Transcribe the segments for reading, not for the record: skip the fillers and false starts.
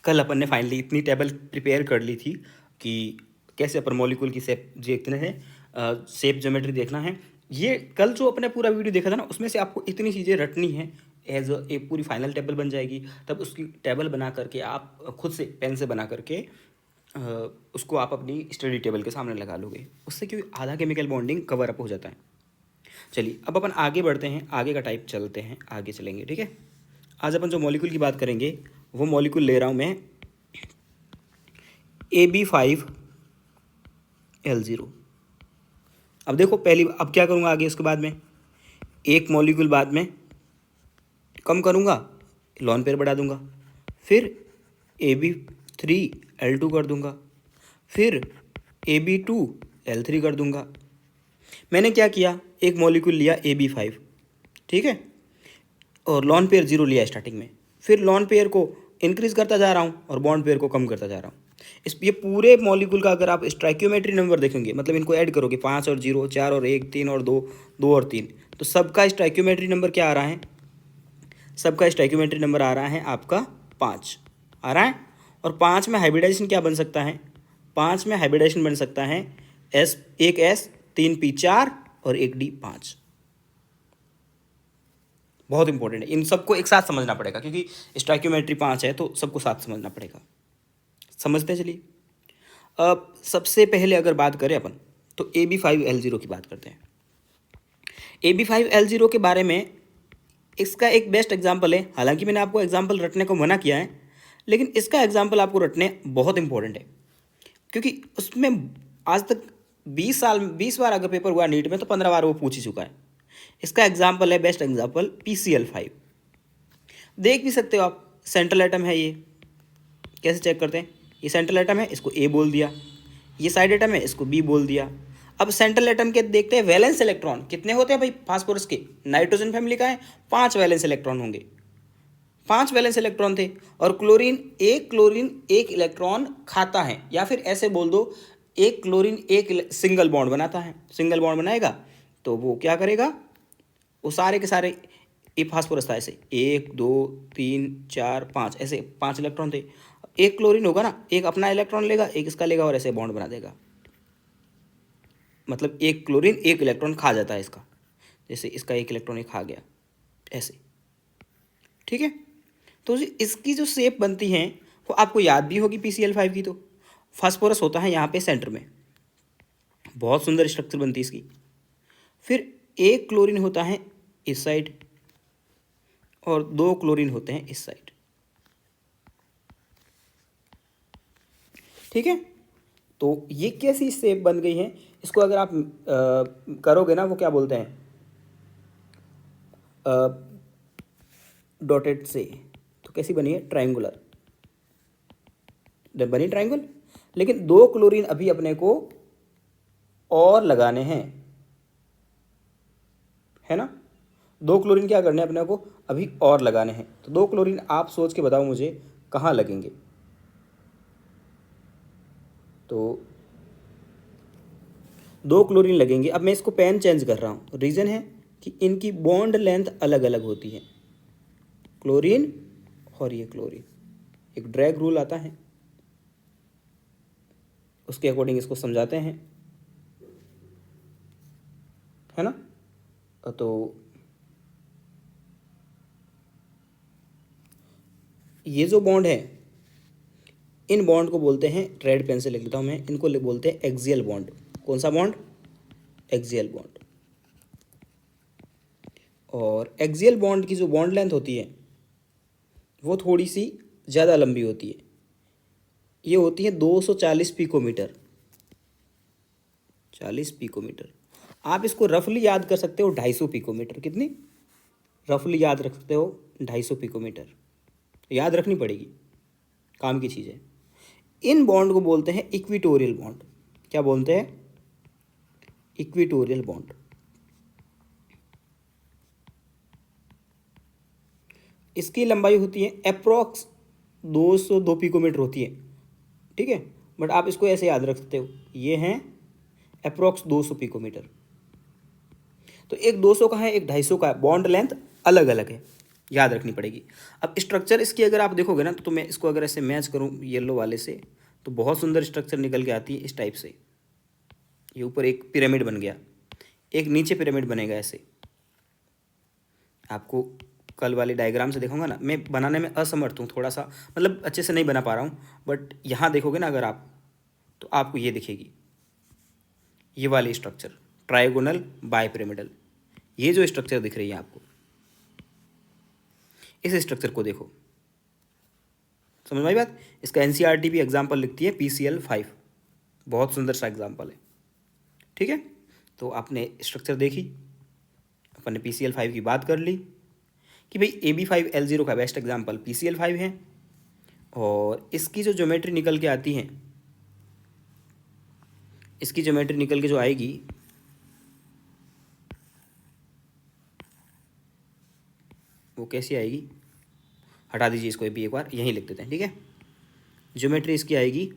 कल अपन ने फाइनली इतनी टेबल प्रिपेयर कर ली थी कि कैसे अपन मॉलिक्यूल की शेप देखते हैं, शेप ज्योमेट्री देखना है। ये कल जो अपने पूरा वीडियो देखा था ना, उसमें से आपको इतनी चीज़ें रटनी है, एज एक पूरी फाइनल टेबल बन जाएगी। तब उसकी टेबल बना करके आप खुद से पेन से बना करके अ, उसको आप अपनी स्टडी टेबल के सामने लगा लोगे। उससे क्योंकि आधा केमिकल बॉन्डिंग कवर अप हो जाता है। चलिए अब अपन आगे बढ़ते हैं, आगे का टाइप चलते हैं, आगे चलेंगे। ठीक है, आज अपन जो मॉलिक्यूल की बात करेंगे वो मॉलिक्यूल ले रहा हूँ मैं AB5L0। अब देखो पहली, अब क्या करूँगा आगे, उसके बाद में एक मॉलिक्यूल बाद में कम करूँगा, लॉन पेयर बढ़ा दूंगा, फिर AB3L2 कर दूंगा, फिर AB2L3 कर दूंगा। मैंने क्या किया, एक मॉलिक्यूल लिया AB5, ठीक है, और लॉन पेयर 0 लिया स्टार्टिंग में, फिर लॉन पेयर को इंक्रीज करता जा रहा हूँ और बॉन्ड पेयर को कम करता जा रहा हूँ। ये पूरे मॉलिक्यूल का अगर आप स्ट्राइक्योमेट्री नंबर देखेंगे, मतलब इनको ऐड करोगे 5 और 0, 4 और 1, 3 और 2, 2 और 3, तो सबका स्ट्राइक्योमेट्री नंबर क्या आ रहा है, सबका स्टोइकियोमेट्री नंबर आ रहा है आपका 5 आ रहा है। और 5 में हाइब्रिडाइजेशन क्या बन सकता है, 5 में हाइब्रिडाइजेशन बन सकता है S, एक S, 3P 4 और एक D 5। बहुत इंपॉर्टेंट है, इन सबको एक साथ समझना पड़ेगा क्योंकि स्टोइकियोमेट्री 5 है तो सबको साथ समझना पड़ेगा। समझते हैं, चलिए। अब सबसे पहले अगर बात करें अपन तो AB5L0 की बात करते हैं। AB5L0 के बारे में इसका एक बेस्ट एग्जाम्पल है, हालांकि मैंने आपको एग्जाम्पल रटने को मना किया है, लेकिन इसका एग्जाम्पल आपको रटने बहुत इंपॉर्टेंट है क्योंकि उसमें आज तक 20 बार अगर पेपर हुआ नीट में तो 15 बार वो पूछ ही चुका है। इसका एग्जाम्पल है, बेस्ट एग्जाम्पल, PCl5। देख भी सकते हो आप, सेंट्रल एटम है ये। कैसे चेक करते हैं, ये सेंट्रल एटम है, इसको A बोल दिया, ये साइड एटम है, इसको B बोल दिया। अब सेंट्रल एटम के देखते हैं वैलेंस इलेक्ट्रॉन कितने होते हैं भाई फास्फोरस के, नाइट्रोजन फैमिली का है, 5 वैलेंस इलेक्ट्रॉन होंगे, 5 वैलेंस इलेक्ट्रॉन थे। और क्लोरीन एक इलेक्ट्रॉन खाता है, या फिर ऐसे बोल दो, एक क्लोरीन एक सिंगल बॉन्ड बनाता है। सिंगल बॉन्ड बनाएगा तो वो क्या करेगा, वो सारे के सारे, ये फास्फोरस था ऐसे 1 2 3 4 5, ऐसे 5 इलेक्ट्रॉन थे। एक क्लोरीन होगा ना, एक अपना इलेक्ट्रॉन लेगा, एक इसका लेगा और ऐसे बॉन्ड बना देगा। मतलब एक क्लोरीन एक इलेक्ट्रॉन खा जाता है इसका, जैसे इसका एक इलेक्ट्रॉन खा गया ऐसे। ठीक है, तो इसकी जो शेप बनती है वो आपको याद भी होगी PCl5 की। तो फास्फोरस होता है यहाँ पे सेंटर में, बहुत सुंदर स्ट्रक्चर बनती है इसकी। फिर एक क्लोरीन होता है इस साइड और 2 क्लोरीन होते हैं इस साइड। ठीक है, तो ये कैसी शेप बन गई है, इसको अगर आप करोगे ना, वो क्या बोलते हैं डॉटेड से, तो कैसी बनी है, ट्रायंगुलर बनी, ट्रायंगल। लेकिन 2 क्लोरीन अभी अपने को और लगाने हैं, है ना, 2 क्लोरीन क्या करने हैं अपने को अभी और लगाने हैं। तो 2 क्लोरीन आप सोच के बताओ मुझे कहाँ लगेंगे। तो 2 क्लोरीन लगेंगे। अब मैं इसको पेन चेंज कर रहा हूँ, रीज़न है कि इनकी बॉन्ड लेंथ अलग अलग होती है, क्लोरीन और ये क्लोरीन। एक ड्रैग रूल आता है, उसके अकॉर्डिंग इसको समझाते हैं, है ना। तो ये जो बॉन्ड है, इन बॉन्ड को बोलते हैं, रेड पेन से लिख लेता हूँ मैं, इनको बोलते हैं एक्सियल बॉन्ड। कौन सा बॉन्ड, एक्सियल बॉन्ड। और एक्सियल बॉन्ड की जो बॉन्ड लेंथ होती है वो थोड़ी सी ज़्यादा लंबी होती है, ये होती है 240 पिकोमीटर, 40 पिकोमीटर। आप इसको रफली याद कर सकते हो 250 पिकोमीटर। कितनी रफली याद रख सकते हो, 250 पिकोमीटर। याद रखनी पड़ेगी, काम की चीज़ है। इन बॉन्ड को बोलते हैं इक्विटोरियल बॉन्ड। क्या बोलते हैं, इक्विटोरियल बॉन्ड। इसकी लंबाई होती है अप्रोक्स 202 पिकोमीटर होती है, ठीक है। बट आप इसको ऐसे याद रख सकते हो, ये हैं अप्रोक्स 200 पिकोमीटर। तो एक 200 का है, एक 250 का है, बॉन्ड लेंथ अलग अलग है। याद रखनी पड़ेगी। अब स्ट्रक्चर इसकी अगर आप देखोगे ना, तो मैं इसको अगर ऐसे मैच करूँ येलो वाले से, तो बहुत सुंदर स्ट्रक्चर निकल के आती है इस टाइप से। ये ऊपर एक पिरामिड बन गया, एक नीचे पिरामिड बनेगा ऐसे। आपको कल वाले डायग्राम से देखूंगा ना, मैं बनाने में असमर्थ हूँ थोड़ा सा, मतलब अच्छे से नहीं बना पा रहा हूँ, बट यहाँ देखोगे ना अगर आप, तो आपको ये दिखेगी, ये वाली स्ट्रक्चर ट्राइगोनल बाय पिरामिडल। ये जो स्ट्रक्चर दिख रही है आपको, इस स्ट्रक्चर को देखो, समझ में आई बात। इसका एनसीईआरटी भी एग्जाम्पल लिखती है PCL5, बहुत सुंदर सा एग्जाम्पल है, ठीक है। तो आपने स्ट्रक्चर देखी, अपन ने PCL5 की बात कर ली कि भाई AB5L0 का बेस्ट एग्जाम्पल PCL5 है, और इसकी जो ज्योमेट्री निकल के आती है, इसकी ज्योमेट्री निकल के जो आएगी, वो कैसी आएगी, हटा दीजिए इसको भी, एक बार यहीं लिख देते हैं, ठीक है। ज्योमेट्री इसकी आएगी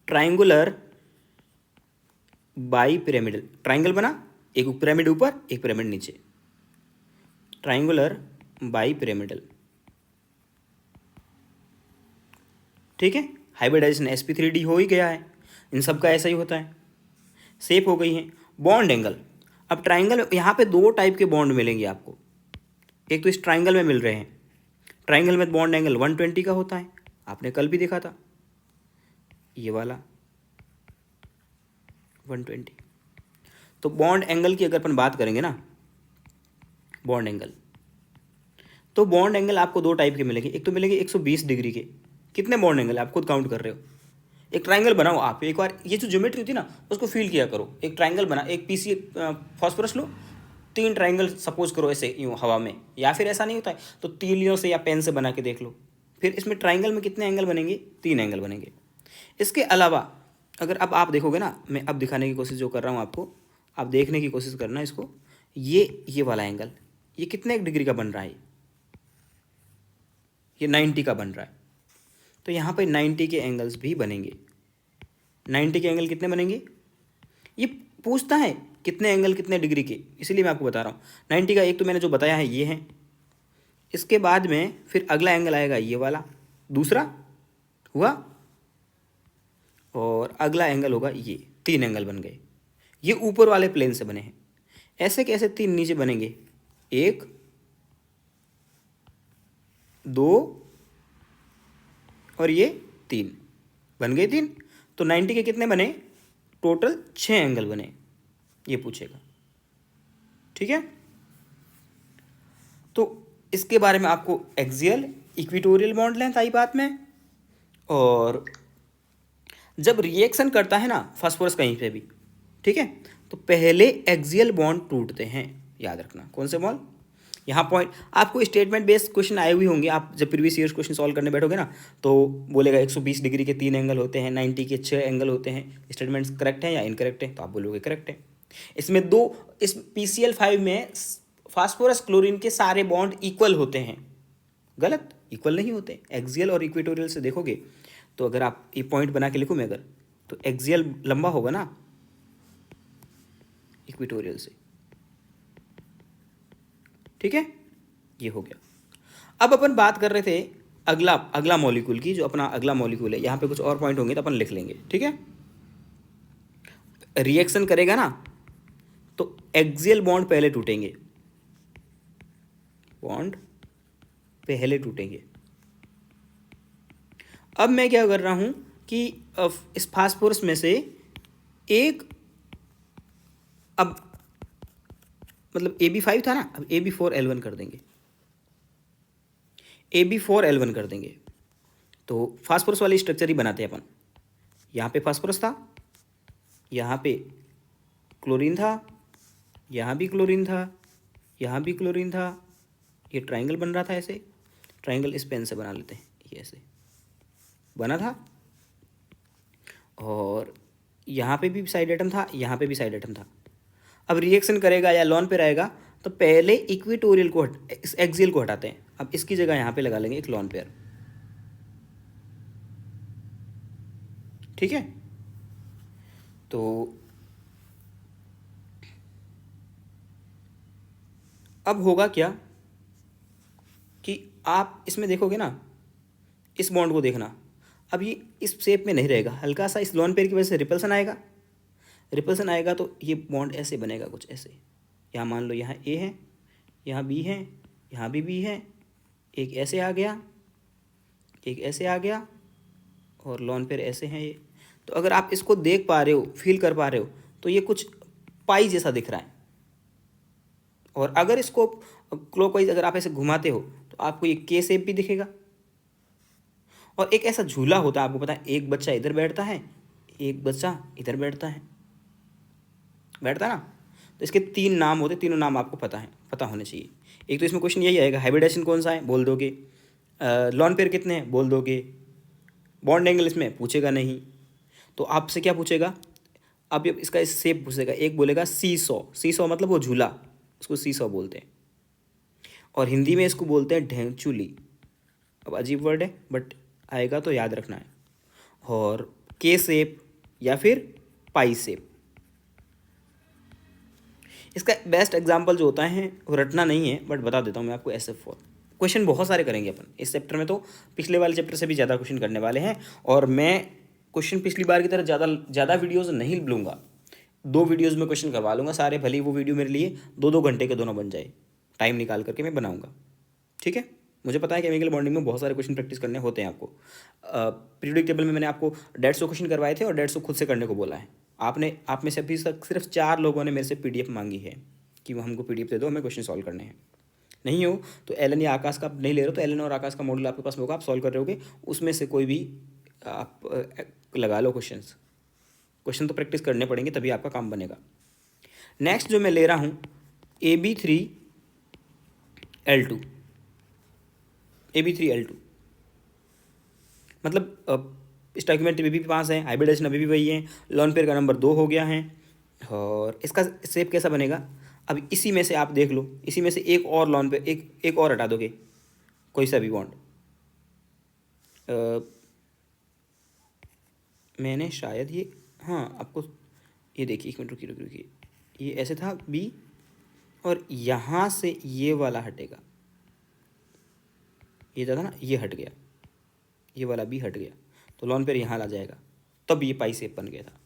ट्राइंगुलर बाई पिरामिडल। ट्राइंगल बना, एक पिरामिड ऊपर एक पिरामिड नीचे, ट्राइंगुलर बाई पिरामिडल, ठीक है। हाइब्रिडाइजेशन sp3d हो ही गया है, इन सब का ऐसा ही होता है, शेप हो गई है। बॉन्ड एंगल, अब ट्राइंगल, यहाँ पे दो टाइप के बॉन्ड मिलेंगे आपको, एक तो इस ट्राइंगल में मिल रहे हैं, ट्राइंगल में बॉन्ड एंगल 120 का होता है, आपने कल भी देखा था, ये वाला 120। तो बॉन्ड एंगल की अगर अपन बात करेंगे ना, बॉन्ड एंगल, तो बॉन्ड एंगल आपको दो टाइप के मिलेंगे, एक तो मिलेंगे 120 डिग्री के। कितने बॉन्ड एंगल आप खुद काउंट कर रहे हो, एक ट्राइंगल बनाओ आप, एक बार ये जो ज्योमेट्री होती है ना उसको फील किया करो। एक ट्राइंगल बना, एक पीसी फॉस्फोरस लो, 3 ट्राइंगल सपोज करो ऐसे यूँ हवा में, या फिर ऐसा नहीं होता है तो तीलियों से या पेन से बना के देख लो। फिर इसमें ट्राइंगल में कितने एंगल बनेंगे, 3 एंगल बनेंगे। इसके अलावा अगर अब आप देखोगे ना, मैं अब दिखाने की कोशिश जो कर रहा हूँ आपको, आप देखने की कोशिश करना इसको, ये वाला एंगल, ये कितने डिग्री का बन रहा है, ये 90 का बन रहा है। तो यहाँ पर 90 के एंगल्स भी बनेंगे। 90 के एंगल कितने बनेंगे, ये पूछता है कितने एंगल कितने डिग्री के, इसलिए मैं आपको बता रहा हूँ। 90 का एक तो मैंने जो बताया है ये है, इसके बाद में फिर अगला एंगल आएगा ये वाला, दूसरा हुआ, और अगला एंगल होगा ये, 3 एंगल बन गए। ये ऊपर वाले प्लेन से बने हैं, ऐसे कैसे 3 नीचे बनेंगे, 1 2 और ये 3 बन गए 3। तो 90 के कितने बने, टोटल 6 एंगल बने, ये पूछेगा, ठीक है। तो इसके बारे में आपको एक्सियल इक्विटोरियल बॉन्ड लेंथ आई बात में, और जब रिएक्शन करता है ना फास्फोरस कहीं पे भी, ठीक है, तो पहले एक्सियल बॉन्ड टूटते हैं, याद रखना। कौन से बॉन्ड, यहाँ पॉइंट आपको स्टेटमेंट बेस्ड क्वेश्चन आए हुए होंगे, आप जब प्रीवियस ईयर्स क्वेश्चन सॉल्व करने बैठोगे ना, तो बोलेगा 120 डिग्री के 3 एंगल होते हैं, 90 के 6 एंगल होते हैं, स्टेटमेंट्स करेक्ट है या इनकरेक्ट है, तो आप बोलोगे करेक्ट है। इसमें दो, इस PCL5 में फास्फोरस क्लोरीन के सारे बॉन्ड इक्वल होते हैं, गलत, इक्वल नहीं होते। एक्सियल और इक्वेटोरियल से देखोगे तो अगर आप ये पॉइंट बना के लिखूँ मैं अगर, तो एक्सियल लंबा होगा ना इक्वेटोरियल से, ठीक है, ये हो गया। अब अपन बात कर रहे थे अगला अगला मॉलिक्यूल की, जो अपना अगला मॉलिक्यूल है, यहाँ पे कुछ और पॉइंट होंगे तो अपन लिख लेंगे, ठीक है। रिएक्शन करेगा ना तो एक्सियल बॉन्ड पहले टूटेंगे, बॉन्ड पहले टूटेंगे। अब मैं क्या कर रहा हूं कि इस फास्फोरस में से एक, अब मतलब AB5 था ना, अब AB4L1 कर देंगे, AB4L1 कर देंगे। तो फास्फोरस वाली स्ट्रक्चर ही बनाते हैं अपन। यहाँ पे फास्फोरस था, यहाँ पे क्लोरीन था, यहाँ भी क्लोरीन था, यहाँ भी क्लोरीन था, ये ट्राइंगल बन रहा था ऐसे, ट्राइंगल इस पेन से बना लेते हैं, ये ऐसे बना था, और यहाँ पे भी साइड एटम था, यहाँ पे भी साइड एटम था। अब रिएक्शन करेगा या लॉन पे रहेगा तो पहले इक्विटोरियल को एक्सियल को हटाते हैं। अब इसकी जगह यहाँ पे लगा लेंगे एक लॉन पेयर, ठीक है। तो अब होगा क्या कि आप इसमें देखोगे ना, इस बॉन्ड को देखना, अब ये इस शेप में नहीं रहेगा, हल्का सा इस लोन पेयर की वजह से रिपल्सन आएगा। रिपल्सन आएगा तो ये बॉन्ड ऐसे बनेगा, कुछ ऐसे। यहाँ मान लो यहाँ ए है, यहाँ बी है, यहाँ भी बी है, एक ऐसे आ गया, एक ऐसे आ गया, और लोन पेयर ऐसे हैं ये। तो अगर आप इसको देख पा रहे हो, फील कर पा रहे हो, तो ये कुछ पाई जैसा दिख रहा है। और अगर इसको क्लॉकवाइज अगर आप ऐसे घुमाते हो तो आपको ये के शेप भी दिखेगा। और एक ऐसा झूला होता है, आपको पता है, एक बच्चा इधर बैठता है, एक बच्चा इधर बैठता है, बैठता है ना। तो इसके 3 नाम होते, तीनों नाम आपको पता होने चाहिए। एक तो इसमें क्वेश्चन यही आएगा, हाइब्रिडेशन कौन सा है बोल दोगे, लॉन पेयर कितने हैं बोल दोगे, बॉन्ड एंगल इसमें पूछेगा नहीं। तो आपसे क्या पूछेगा, अब इसका इस शेप पूछेगा। एक बोलेगा सी सौ, सी सौ मतलब वो झूला, उसको सी सौ बोलते हैं, और हिंदी में इसको बोलते हैं ढेंचुली। अब अजीब वर्ड है बट आएगा तो याद रखना है। और के शेप या फिर पाई शेप। इसका बेस्ट एग्जाम्पल जो होता है वो रटना नहीं है, बट बता देता हूँ मैं आपको। SF4 क्वेश्चन बहुत सारे करेंगे अपन इस चैप्टर में, तो पिछले वाले चैप्टर से भी ज़्यादा क्वेश्चन करने वाले हैं। और मैं क्वेश्चन पिछली बार की तरह ज़्यादा वीडियोज़ नहीं लूँगा, 2 वीडियोज़ में क्वेश्चन करवा लूँगा सारे, भले ही वो वीडियो मेरे लिए 2-2 घंटे के दोनों बन जाए, टाइम निकाल करके मैं बनाऊँगा, ठीक है। मुझे पता है केमिकल बॉन्डिंग में बहुत सारे क्वेश्चन प्रैक्टिस करने होते हैं आपको। पीरियोडिक टेबल में मैंने आपको 150 क्वेश्चन करवाए थे और 150 खुद से करने को बोला है। आप में से अभी तक सिर्फ 4 लोगों ने मेरे से PDF मांगी है कि वो हमको PDF दे दो, हमें क्वेश्चन सॉल्व करने हैं। नहीं हो तो एलन या आकाश का नहीं ले रहे हो, तो एलन और आकाश का मॉडल आपके पास होगा, आप सॉल्व कर रहे होगे, उसमें से कोई भी आप लगा लो क्वेश्चन तो प्रैक्टिस करने पड़ेंगे, तभी आपका काम बनेगा। नेक्स्ट जो मैं ले रहा हूँ AB3L2, AB3L2 मतलब स्टॉइकियोमेट्री अभी भी 5 है, हाइब्रिडेशन अभी भी वही है, लॉन पेयर का नंबर 2 हो गया है। और इसका शेप कैसा बनेगा, अब इसी में से आप देख लो, इसी में से एक और लॉन पेयर, एक और हटा दोगे, कोई सा भी बॉन्ड। मैंने शायद ये, हाँ आपको ये देखिए, 1 मिनट रुकिए, ये ऐसे था B, और यहाँ से ये वाला हटेगा, ये था ना, ये हट गया, ये वाला B हट गया, तो लॉन पेयर यहाँ ला जाएगा, तब ये पाई शेप बन गया था,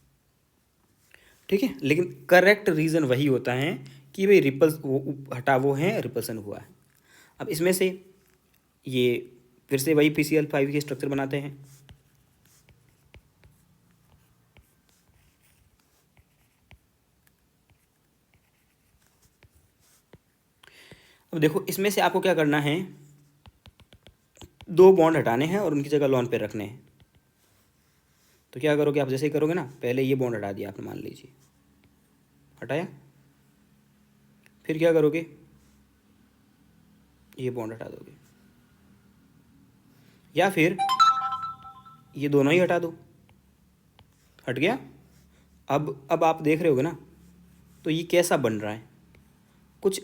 ठीक है। लेकिन करेक्ट रीज़न वही होता है कि भाई रिपल्स वो हटा वो है, रिपल्सन हुआ है। अब इसमें से ये फिर से वही PCl5 के स्ट्रक्चर बनाते हैं। अब देखो इसमें से आपको क्या करना है, 2 बॉन्ड हटाने हैं और उनकी जगह लॉन पेयर रखने हैं। तो क्या करोगे आप, जैसे ही करोगे ना, पहले ये बॉन्ड हटा दिया आपने, मान लीजिए हटाया, फिर क्या करोगे, ये बॉन्ड हटा दोगे, या फिर ये दोनों ही हटा दो, हट गया। अब आप देख रहे होगे ना, तो ये कैसा बन रहा है, कुछ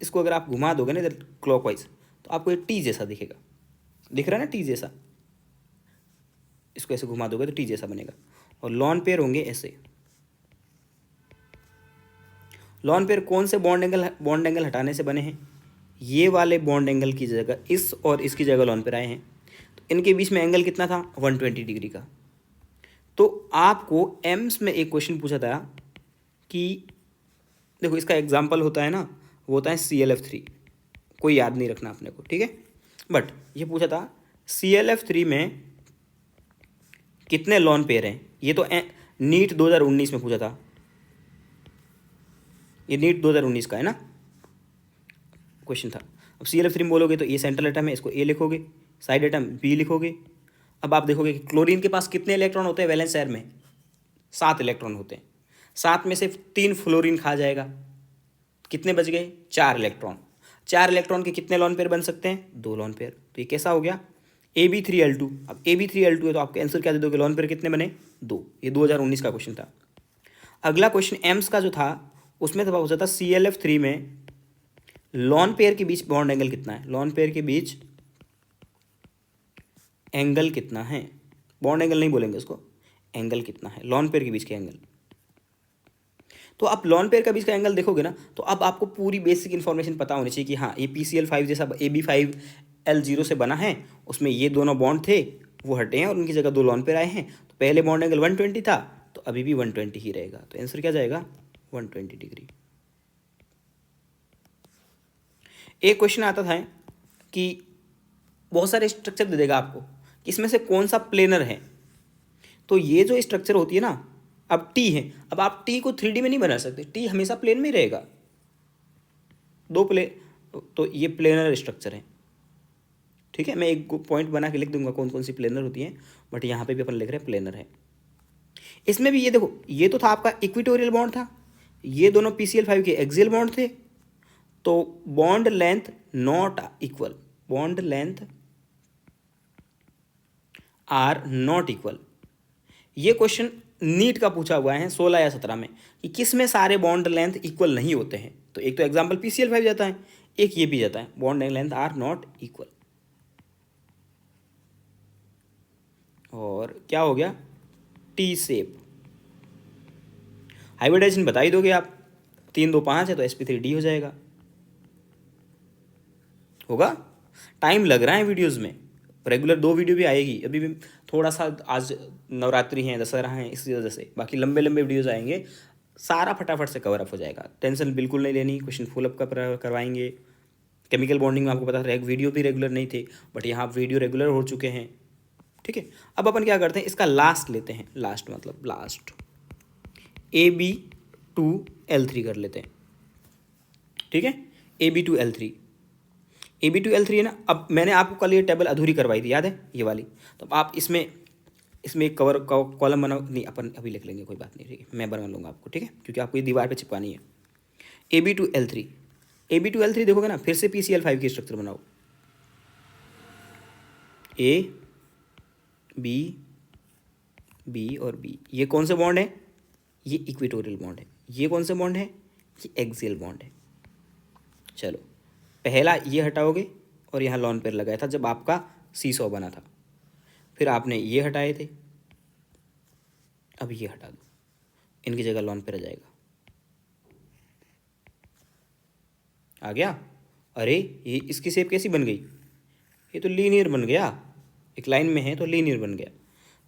इसको अगर आप घुमा दोगे ना इधर क्लॉकवाइज, तो आपको ये टी जैसा दिखेगा, दिख रहा है ना टी जैसा, इसको ऐसे घुमा दोगे तो टी जैसा बनेगा। और लॉन पेयर होंगे ऐसे। लॉन पेयर कौन से बॉन्ड एंगल हटाने से बने हैं, ये वाले बॉन्ड एंगल की जगह इस और इसकी जगह लॉन पेयर आए हैं, तो इनके बीच में एंगल कितना था, 120 डिग्री का। तो आपको एम्स में एक क्वेश्चन पूछा था कि देखो इसका एग्जाम्पल होता है ना, वो होता है ClF3, कोई याद नहीं रखना अपने को, ठीक है। बट ये पूछा था ClF3 में कितने लॉन पेयर हैं, ये तो नीट 2019 में पूछा था, ये नीट 2019 का है ना क्वेश्चन था। अब ClF3 में बोलोगे तो ये सेंट्रल एटम है, इसको A लिखोगे, साइड एटम B लिखोगे। अब आप देखोगे कि क्लोरीन के पास कितने इलेक्ट्रॉन होते हैं वैलेंस शेयर में, 7 इलेक्ट्रॉन होते हैं, 7 में से 3 फ्लोरीन खा जाएगा, कितने बच गए, 4 इलेक्ट्रॉन। 4 इलेक्ट्रॉन के कितने लॉन पेयर बन सकते हैं, 2 लॉन पेयर। तो ये कैसा हो गया, AB3L2। अब AB3L2 है तो आपके आंसर क्या दे दोगे, लॉन पेयर कितने बने, 2। ये 2019 का क्वेश्चन था। अगला क्वेश्चन एम्स का जो था, उसमें तो पूछा था ClF3 में लॉन पेयर के बीच बॉन्ड एंगल कितना है, लॉन पेयर के बीच एंगल कितना है, बॉन्ड एंगल नहीं बोलेंगे उसको, एंगल कितना है लॉन पेयर के बीच के एंगल। तो आप लॉन पेयर का बीच का एंगल देखोगे ना, तो अब आपको पूरी बेसिक इन्फॉर्मेशन पता होनी चाहिए कि हाँ ये PCl5 जैसा AB5L0 से बना है, उसमें ये दोनों बॉन्ड थे वो हटे हैं और उनकी जगह दो लॉन पेयर आए हैं। तो पहले बॉन्ड एंगल 120 था, तो अभी भी 120 ही रहेगा। तो आंसर क्या जाएगा? 120 डिग्री। एक क्वेश्चन आता था कि बहुत सारे स्ट्रक्चर दे देगा आपको कि इसमें से कौन सा प्लेनर है। तो ये जो स्ट्रक्चर होती है ना, अब टी है, अब आप टी को 3D में नहीं बना सकते, टी हमेशा प्लेन में ही रहेगा, दो प्लेन, तो ये प्लेनर स्ट्रक्चर है। ठीक है, मैं एक पॉइंट बना के लिख दूंगा कौन कौन सी प्लेनर होती हैं, बट यहाँ पे भी अपन लिख रहे हैं प्लेनर है। इसमें भी ये देखो, ये तो था आपका इक्विटोरियल बॉन्ड था, ये दोनों PCl5 के एक्सियल बॉन्ड थे, तो bond length not equal, bond length are not equal. ये क्वेश्चन नीट का पूछा हुआ है 16 या 17 में कि किस में सारे बॉन्ड लेंथ इक्वल नहीं होते हैं। तो एक तो एग्जांपल PCl5 जाता है, एक ये भी जाता है, bond length are not equal. और क्या हो गया? T shape. हाइब्रिडाइजेशन बता ही दोगे आप, 3 2 5 है तो sp3d हो जाएगा। होगा? टाइम लग रहा है वीडियोस में, रेगुलर 2 वीडियो भी आएगी, अभी भी थोड़ा सा आज नवरात्रि है, दशहरा है, इसी वजह से, बाकी लंबे लंबे वीडियोस आएंगे, सारा फटाफट से कवर अप हो जाएगा। टेंशन बिल्कुल नहीं लेनी, क्वेश्चन फुल अप का करवाएंगे। केमिकल बॉन्डिंग में आपको पता है वीडियो भी रेगुलर नहीं थे, बट यहाँ वीडियो रेगुलर हो चुके हैं। ठीक है, अब अपन क्या करते हैं, इसका लास्ट लेते हैं, लास्ट मतलब लास्ट AB2L3 कर लेते हैं। ठीक है, AB2L3 है ना। अब मैंने आपको कल ये टेबल अधूरी करवाई थी, याद है ये वाली, तो अब आप इसमें एक कवर कॉलम बनाओ, नहीं अपन अभी लिख लेंगे, कोई बात नहीं, ठीक है, मैं बना लूँगा आपको, ठीक है, क्योंकि आपको ये दीवार पे चिपकानी है। AB2L3 देखोगे ना, फिर से PCl5 की स्ट्रक्चर बनाओ, A B और B। ये कौन से बॉन्ड है? ये इक्वेटोरियल बॉन्ड है। ये कौन से बॉन्ड है? ये एक्सियल बॉन्ड है। चलो, पहला ये हटाओगे और यहाँ लॉन पेयर लगाया था जब आपका सीसॉ बना था, फिर आपने ये हटाए थे, अब ये हटा दो, इनकी जगह लॉन पेयर आ जाएगा। आ गया? अरे ये इसकी शेप कैसी बन गई? ये तो लीनियर बन गया, एक लाइन में है तो लीनियर बन गया।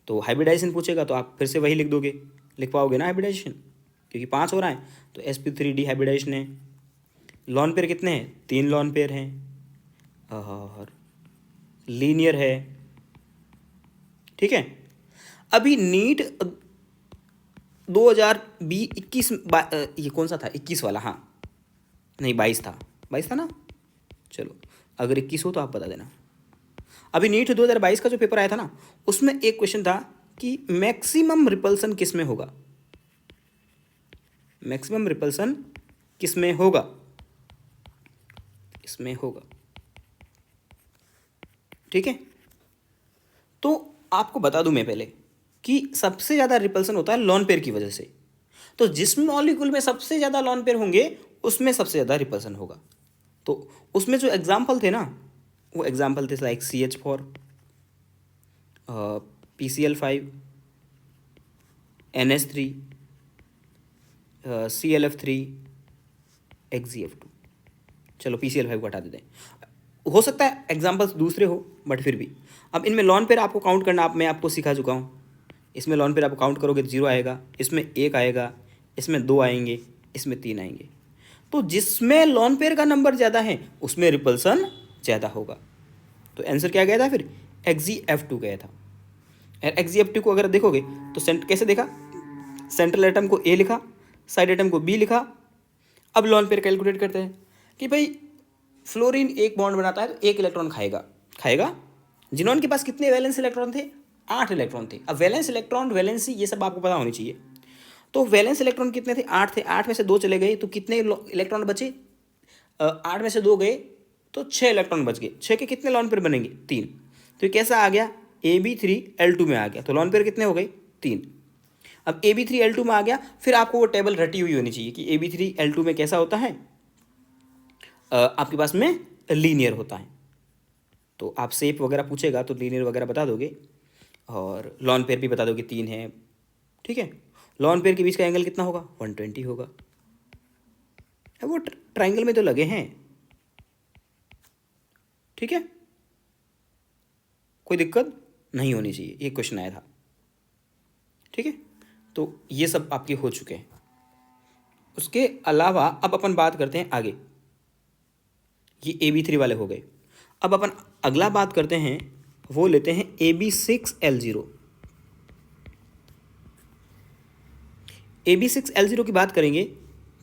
तो हाइब्रिडाइजेशन पूछेगा तो आप फिर से वही लिख दोगे, लिख पाओगे ना हाइब्रिडाइजेशन, क्योंकि 5 हो रहा है तो sp3d हाइब्रिडाइजेशन है। लॉन पेयर कितने हैं? 3 लॉन पेयर हैं और लीनियर है। ठीक है, अभी नीट 2021 ये कौन सा था? 21 वाला, हाँ नहीं 22 था, 22 था ना, चलो अगर 21 हो तो आप बता देना। अभी नीट 2022 का जो पेपर आया था ना, उसमें एक क्वेश्चन था कि मैक्सिमम रिपल्सन किस में होगा, मैक्सिमम रिपल्सन किस में होगा, इसमें होगा। ठीक है, तो आपको बता दूं मैं पहले कि सबसे ज़्यादा रिपल्सन होता है लॉन पेयर की वजह से। तो जिस मॉलिक्यूल में सबसे ज़्यादा लॉन पेयर होंगे उसमें सबसे ज़्यादा रिपल्सन होगा। तो उसमें जो एग्जाम्पल थे ना, वो एग्जाम्पल थे like CH4, PCl5, NH3, ClF3, XgF2। चलो PCl5 को हटा देते हैं, हो सकता है एग्जाम्पल्स दूसरे हो बट फिर भी। अब इनमें लॉन पेयर आपको काउंट करना मैं आपको सिखा चुका हूँ। इसमें लॉन पेयर आप काउंट करोगे तो 0 आएगा, इसमें 1 आएगा, इसमें 2 आएंगे, इसमें 3 आएंगे। तो जिसमें लॉन पेयर का नंबर ज़्यादा है उसमें रिपल्सन ज़्यादा होगा। तो आंसर क्या गया था फिर? XgF2 गया था। और XgF2 को अगर देखोगे तो कैसे देखा? सेंट्रल एटम को A लिखा, साइड एटम को B लिखा। अब लॉन पेयर कैलकुलेट करते हैं कि भाई फ्लोरीन एक बॉन्ड बनाता है तो 1 इलेक्ट्रॉन खाएगा। जिनॉन के पास कितने वैलेंस इलेक्ट्रॉन थे? 8 इलेक्ट्रॉन थे। अब वैलेंस इलेक्ट्रॉन, वैलेंसी, ये सब आपको पता होनी चाहिए। तो वैलेंस इलेक्ट्रॉन कितने थे? 8 थे। 8 में से 2 चले गए तो कितने इलेक्ट्रॉन बचे? 8 में से 2 गए तो 6 इलेक्ट्रॉन बच गए। 6 के कितने लॉन पेयर बनेंगे? 3। तो ये कैसा आ गया? AB3L2 में आ गया। तो लॉन पेयर कितने हो गए? 3। अब AB3L2 में आ गया, फिर आपको वो टेबल रटी हुई होनी चाहिए कि AB3L2 में कैसा होता है, आपके पास में लीनियर होता है। तो आप शेप वगैरह पूछेगा तो लीनियर वगैरह बता दोगे, और लॉन पेयर भी बता दोगे 3 है। ठीक है, लॉन पेयर के बीच का एंगल कितना होगा? 120 होगा। अब वो ट्राइंगल में तो लगे हैं, ठीक है, कोई दिक्कत नहीं होनी चाहिए, ये क्वेश्चन आया था, ठीक है। तो ये सब आपके हो चुके हैं। उसके अलावा अब अपन बात करते हैं आगे, ये AB3 वाले हो गए। अब अपन अगला बात करते हैं, वो लेते हैं AB6L0। AB6L0 की बात करेंगे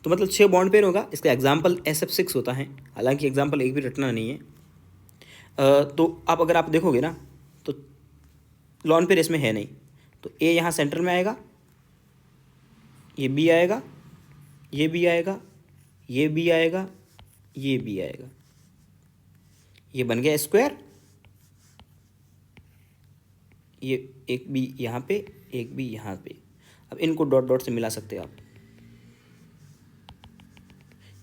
तो मतलब 6 बॉन्ड पेयर होगा। इसका एग्जाम्पल SF6 होता है, हालांकि एग्जाम्पल एक भी रटना नहीं है। तो आप अगर आप देखोगे ना तो लॉन पेयर इसमें है नहीं, तो A यहाँ सेंटर में आएगा, ये B आएगा, ये B आएगा, ये B आएगा, ये B आएगा, ये बन गया स्क्वायर। ये एक B यहाँ पे, एक B यहाँ पे। अब इनको डॉट डॉट से मिला सकते हो आप,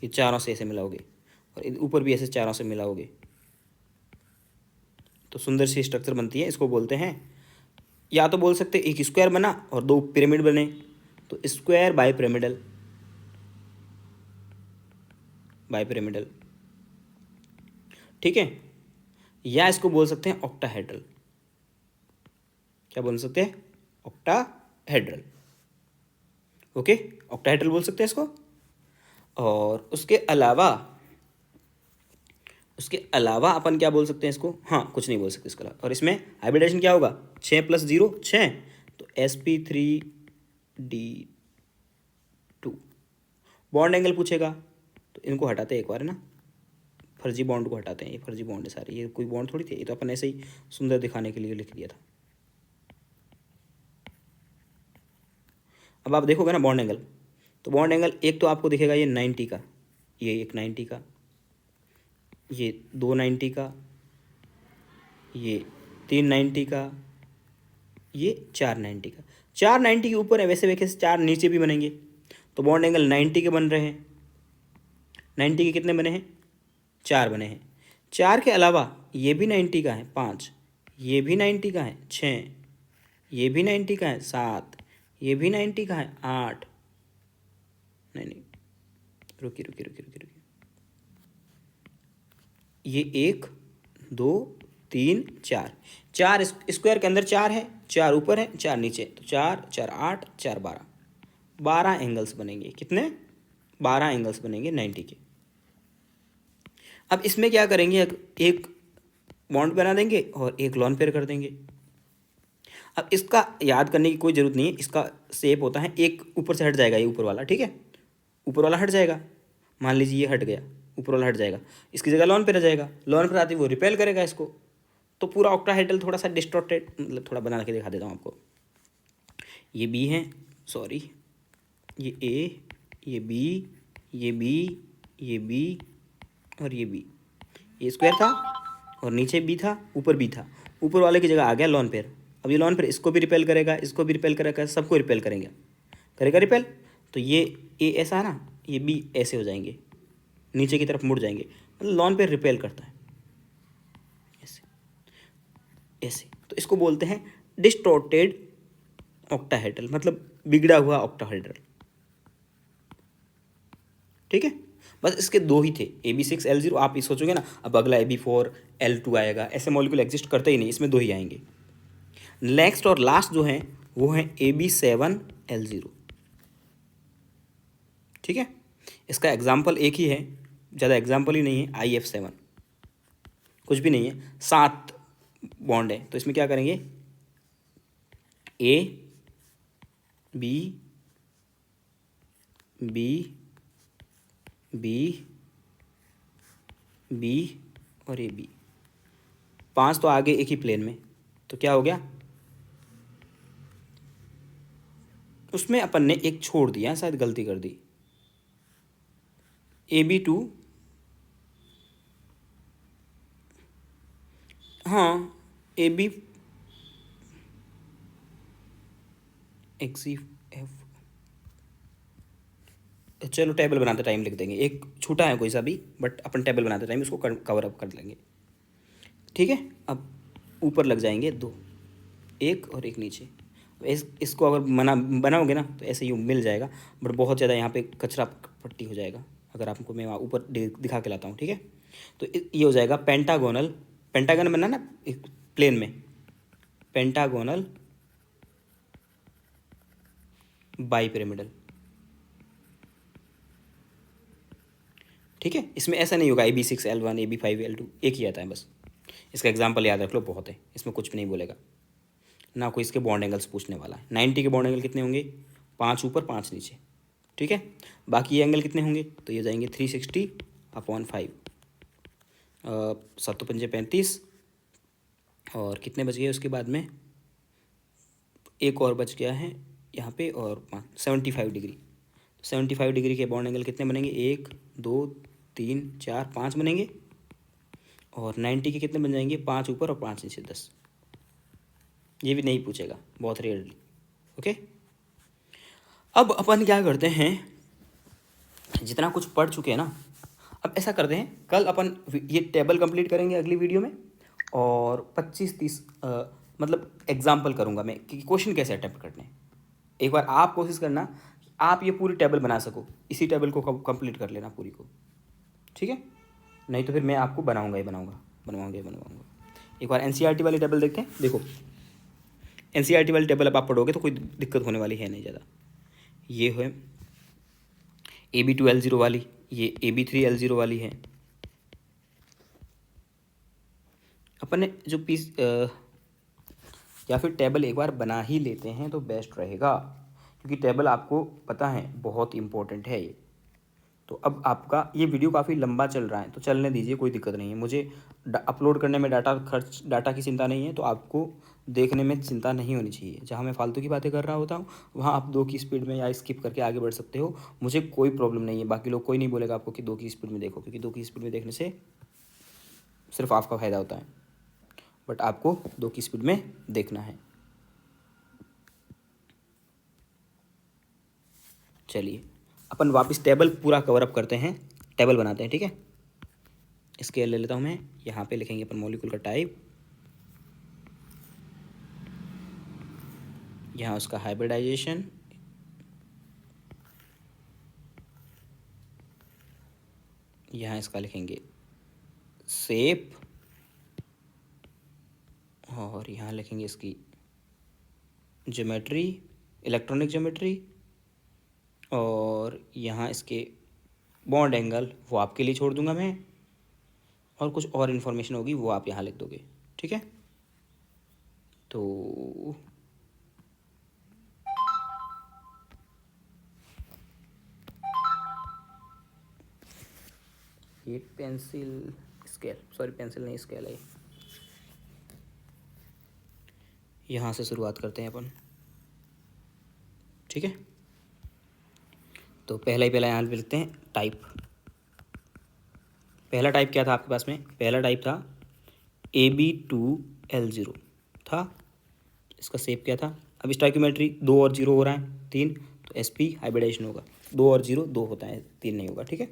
ये चारों से ऐसे मिलाओगे और ऊपर भी ऐसे चारों से मिलाओगे तो सुंदर सी स्ट्रक्चर बनती है। इसको बोलते हैं, या तो बोल सकते एक स्क्वायर बना और 2 पिरामिड बने, तो square bipyramidal, bipyramidal, ठीक है। या इसको बोल सकते हैं ऑक्टाहेड्रल। क्या बोल सकते हैं? ऑक्टाहेड्रल, ओके, ऑक्टाहेड्रल बोल सकते हैं इसको। और उसके अलावा अपन क्या बोल सकते हैं इसको? हाँ, कुछ नहीं बोल सकते इसके अलावा। और इसमें हाइब्रिडेशन क्या होगा? 6 + 0 6, तो sp3d2। बॉन्ड एंगल पूछेगा तो इनको हटाते हैं एक बार, है ना, फर्जी बॉन्ड को हटाते हैं। ये फर्जी बॉन्ड है सारे, ये कोई बॉन्ड थोड़ी थी, ये तो अपन ऐसे ही सुंदर दिखाने के लिए लिख दिया था। अब आप देखोगे ना बॉन्ड एंगल, तो बॉन्ड एंगल एक तो आपको दिखेगा ये 90 का, ये एक 90 का, ये 2 90 का, ये 3 90 का, ये 4 90 का। 4 90 के ऊपर है, वैसे वैसे 4 नीचे भी बनेंगे, तो बॉन्ड एंगल 90 के बन रहे हैं। 90 के कितने बने हैं? 4 बने हैं। 4 के अलावा ये भी 90 का है 5, ये भी 90 का है 6, ये भी 90 का है 7, ये भी 90 का है 8। नहीं नहीं, रुकिए रुकिए रुकिए रुकिए रुकिए, ये 1 2 3 4, 4 स्क्वायर के अंदर 4 है, 4 ऊपर है 4 नीचे, तो 4 4 8 4 12, 12 एंगल्स बनेंगे। कितने? 12 एंगल्स बनेंगे 90 के। अब इसमें क्या करेंगे? एक बॉन्ड बना देंगे और एक लॉन पेयर कर देंगे। अब इसका याद करने की कोई ज़रूरत नहीं है, इसका शेप होता है, एक ऊपर से हट जाएगा, ये ऊपर वाला, ठीक है, ऊपर वाला हट जाएगा। मान लीजिए ये हट गया, ऊपर वाला हट जाएगा, इसकी जगह लॉन पेयर आ जाएगा। लॉन पेयर आती है वो रिपेल करेगा इसको, तो पूरा ऑक्टाहेड्रल थोड़ा सा डिस्टॉर्टेड, मतलब थोड़ा बना के दिखा देता हूँ आपको। ये बी है, सॉरी, ये ए, ये बी, ये बी, ये बी और ये बी। ये स्क्वायर था और नीचे बी था, ऊपर बी था, ऊपर वाले की जगह आ गया लॉन पेयर। अब ये लॉन पेयर इसको भी रिपेल करेगा, इसको भी रिपेल करेगा, सबको रिपेल करेंगे, करेगा रिपेल। तो ये ए ऐसा है ना, ये बी ऐसे हो जाएंगे, नीचे की तरफ मुड़ जाएंगे, मतलब लॉन पेयर रिपेल करता है ऐसे ऐसे। तो इसको बोलते हैं डिस्टॉर्टेड ऑक्टाहेड्रल, मतलब बिगड़ा हुआ ऑक्टाहेड्रल, ठीक है। बस इसके 2 ही थे, AB6L0। आप ये सोचोगे ना अब अगला AB4L2 आएगा, ऐसे मॉलिक्यूल एग्जिस्ट करते ही नहीं, इसमें 2 ही आएंगे। नेक्स्ट और लास्ट जो है वो है AB7L0, ठीक है। इसका एग्जाम्पल एक ही है, ज़्यादा एग्जाम्पल ही नहीं है, IF7, कुछ भी नहीं है, 7 बॉन्ड है। तो इसमें क्या करेंगे? A B B B B और ये B, 5 तो आगे एक ही प्लेन में, तो क्या हो गया? उसमें अपन ने एक छोड़ दिया, शायद गलती कर दी। AB2, हाँ, AB XF, चलो टेबल बनाते टाइम लिख देंगे, एक छूटा है कोई सा भी, बट अपन टेबल बनाते टाइम उसको कवर अप कर लेंगे, ठीक है। अब ऊपर लग जाएंगे 2, एक और एक नीचे। इसको अगर बनाओगे ना तो ऐसे ही मिल जाएगा, बट बहुत ज़्यादा यहाँ पे कचरा पट्टी हो जाएगा। अगर आपको मैं वहाँ ऊपर दिखा के लाता हूँ, ठीक है। तो ये हो जाएगा पेंटागोनल, पेंटागन बनना ना प्लेन में, पेंटागोनल बाई पिरामिडल, ठीक है। इसमें ऐसा नहीं होगा AB6 L1 AB5 L2, एक ही आता है बस। इसका एग्जाम्पल याद रख लो, बहुत है, इसमें कुछ भी नहीं बोलेगा ना, कोई इसके बॉन्ड एंगल्स पूछने वाला है। 90 के बॉन्ड एंगल कितने होंगे, 5 ऊपर 5 नीचे, ठीक है। बाकी ये एंगल कितने होंगे, तो ये जाएंगे 360/5, 7 पंजे 35, और कितने बच गए उसके बाद में, एक और बच गया है यहाँ पे, और 75 डिग्री। 75 डिग्री के बॉन्ड एंगल कितने बनेंगे, 1 2 3 4 5 बनेंगे, और 90 के कितने बन जाएंगे, 5 ऊपर और 5 नीचे, 10। ये भी नहीं पूछेगा, बहुत रेयरली, ओके। अब अपन क्या करते हैं, जितना कुछ पढ़ चुके हैं ना, अब ऐसा करते हैं, कल अपन ये टेबल कंप्लीट करेंगे अगली वीडियो में, और 25-30 मतलब एग्जाम्पल करूँगा मैं कि क्वेश्चन कैसे अटेम्प्ट करने हैं। एक बार आप कोशिश करना कि आप ये पूरी टेबल बना सको, इसी टेबल को कंप्लीट कर लेना पूरी को, ठीक है। नहीं तो फिर मैं आपको बनवाऊंगा। एक बार NCERT वाली टेबल देखते हैं। देखो NCERT वाली टेबल अब आप पढ़ोगे तो कोई दिक्कत होने वाली है नहीं ज़्यादा। ये है AB2 L0 वाली, ये AB3 L0 वाली है। अपन ने जो पीस या फिर टेबल एक बार बना ही लेते हैं तो बेस्ट रहेगा, क्योंकि टेबल आपको पता है बहुत इंपॉर्टेंट है ये। तो अब आपका ये वीडियो काफ़ी लंबा चल रहा है, तो चलने दीजिए, कोई दिक्कत नहीं है। मुझे अपलोड करने में डाटा की चिंता नहीं है, तो आपको देखने में चिंता नहीं होनी चाहिए। जहाँ मैं फालतू की बातें कर रहा होता हूँ वहाँ आप 2 की स्पीड में या स्किप करके आगे बढ़ सकते हो, मुझे कोई प्रॉब्लम नहीं है। बाकी लोग कोई नहीं बोलेगा आपको कि 2 की स्पीड में देखो, क्योंकि 2 की स्पीड में देखने से सिर्फ आपका फ़ायदा होता है, बट आपको 2 की स्पीड में देखना है। चलिए अपन वापस टेबल पूरा कवर अप करते हैं, टेबल बनाते हैं, ठीक है। स्केल ले लेता हूँ मैं, यहाँ पे लिखेंगे अपन मॉलिक्यूल का टाइप, यहाँ उसका हाइब्रिडाइजेशन, यहाँ इसका लिखेंगे शेप, और यहाँ लिखेंगे इसकी ज्योमेट्री, इलेक्ट्रॉनिक ज्योमेट्री, और यहाँ इसके बॉन्ड एंगल वो आपके लिए छोड़ दूंगा मैं, और कुछ और इन्फॉर्मेशन होगी वो आप यहाँ लिख दोगे, ठीक है। तो ये पेंसिल स्केल, सॉरी पेंसिल नहीं स्केल है, यहाँ से शुरुआत करते हैं अपन, ठीक है। तो पहला यहाँ पे लिखते हैं टाइप। पहला टाइप क्या था आपके पास में, पहला टाइप था AB2L0 था। इसका शेप क्या था, अब स्टोइकियोमेट्री 2 और 0 हो रहा है 3, तो SP हाइब्रिडाइजेशन होगा, 2 और 0 2 होता है, 3 नहीं होगा, ठीक है।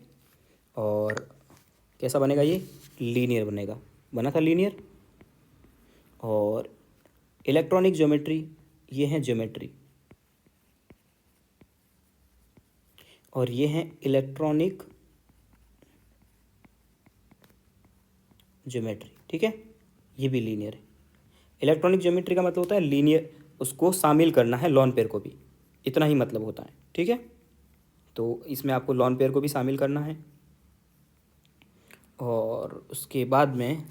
और कैसा बनेगा, ये लीनियर बनेगा, बना था लीनियर। और इलेक्ट्रॉनिक ज्योमेट्री, ये है ज्योमेट्री, और ये है इलेक्ट्रॉनिक ज्योमेट्री, ठीक है। ये भी लीनियर है। इलेक्ट्रॉनिक ज्योमेट्री का मतलब होता है लीनियर, उसको शामिल करना है लॉन पेयर को भी, इतना ही मतलब होता है, ठीक है। तो इसमें आपको लॉन पेयर को भी शामिल करना है। और उसके बाद में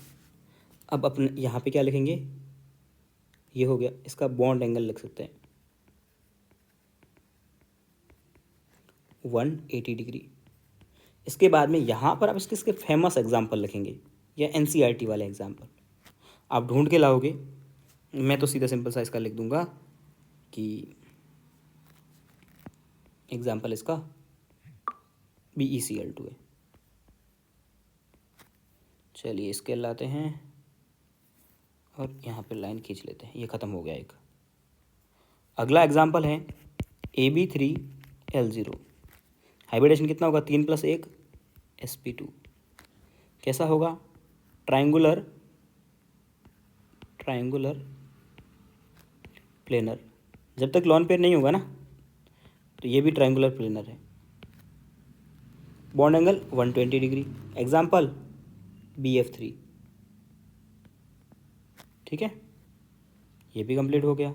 अब अपने यहाँ पे क्या लिखेंगे, ये हो गया, इसका बॉन्ड एंगल लिख सकते हैं 180 डिग्री। इसके बाद में यहाँ पर आप इसके फेमस एग्जाम्पल लिखेंगे, या NCERT वाले एग्जाम्पल आप ढूंढ के लाओगे। मैं तो सीधा सिंपल सा इसका लिख दूंगा कि एग्जाम्पल इसका BeCl2 है। चलिए स्केल लाते हैं और यहाँ पे लाइन खींच लेते हैं, ये ख़त्म हो गया एक। अगला एग्जाम्पल है AB3L0, हाइब्रिडेशन कितना होगा, 3 + 1 sp2। कैसा होगा, ट्राइंगुलर प्लेनर, जब तक लॉन पेयर नहीं होगा ना तो ये भी ट्रायंगुलर प्लेनर है। Bond angle 120 degree, example BF3। ठीक है, ये भी कंप्लीट हो गया।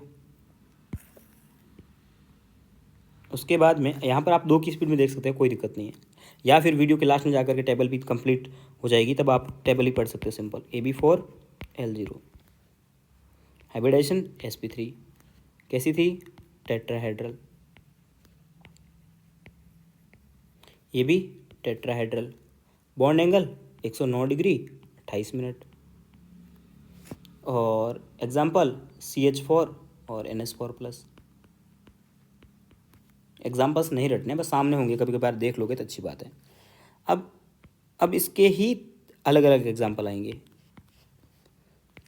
उसके बाद में यहाँ पर आप 2 की स्पीड में देख सकते हैं, कोई दिक्कत नहीं है, या फिर वीडियो के लास्ट में जाकर के टेबल भी कंप्लीट हो जाएगी, तब आप टेबल ही पढ़ सकते हो। सिंपल AB4L0, हाइब्रिडाइजेशन sp3 कैसी थी, टेट्राहेड्रल, ये भी tetrahedral. Bond angle 109 degree 28 minute. और एग्जाम्पल CH4 और NH4+। एग्जाम्पल्स नहीं रटने, बस सामने होंगे, कभी कभार देख लोगे तो अच्छी बात है। अब इसके ही अलग अलग एग्जाम्पल आएंगे।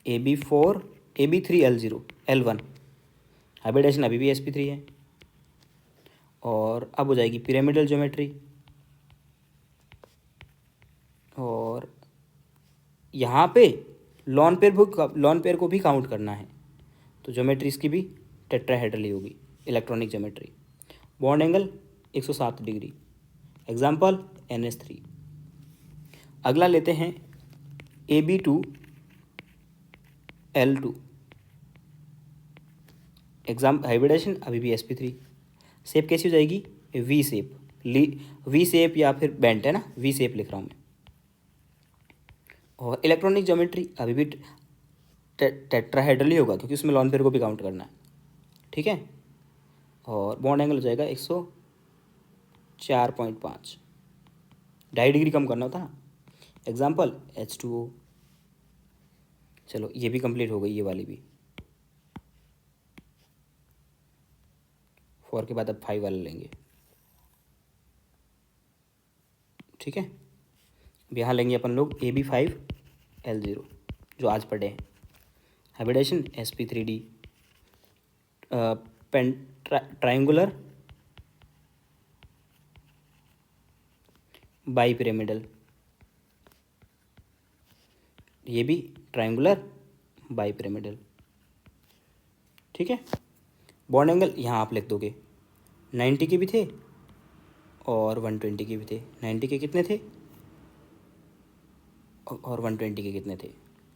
AB4 AB3L0 L1, हाइब्रिडाइजेशन अभी भी sp3 है। और अब हो जाएगी पिरामिडल ज्योमेट्री, और यहाँ पे लॉन पेयर को भी काउंट करना है, तो ज्योमेट्री इसकी भी टेट्राहेड्रल ही होगी, electronic geometry. Bond angle 107 degree, example NH3। अगला लेते हैं AB2L2, हाइब्रिडाइजेशन अभी भी sp3। शेप कैसी हो जाएगी, वी शेप, वी शेप या फिर बेंट है ना, वी शेप लिख रहा हूँ मैं। और इलेक्ट्रॉनिक ज्योमेट्री अभी भी टेट्राहेड्रल ही होगा, क्योंकि उसमें लॉन पेयर को भी काउंट करना है। ठीक है, और बॉन्ड एंगल हो जाएगा 104.5, 2.5 डिग्री कम करना होता ना। Example H2O। चलो ये भी कंप्लीट हो गई, ये वाली भी। 4 के बाद अब 5 वाला लेंगे। ठीक है, अब यहाँ लेंगे अपन लोग AB5L0, जो आज पढ़े हैं। Hybridisation sp3D, triangular bi pyramidal, ये भी ट्रायंगुलर बाई पिरामिडल। ठीक है, बॉन्ड एंगल यहाँ आप लिख दोगे, 90 के भी थे और 120 के भी थे। 90 के कितने थे और 120 के कितने थे,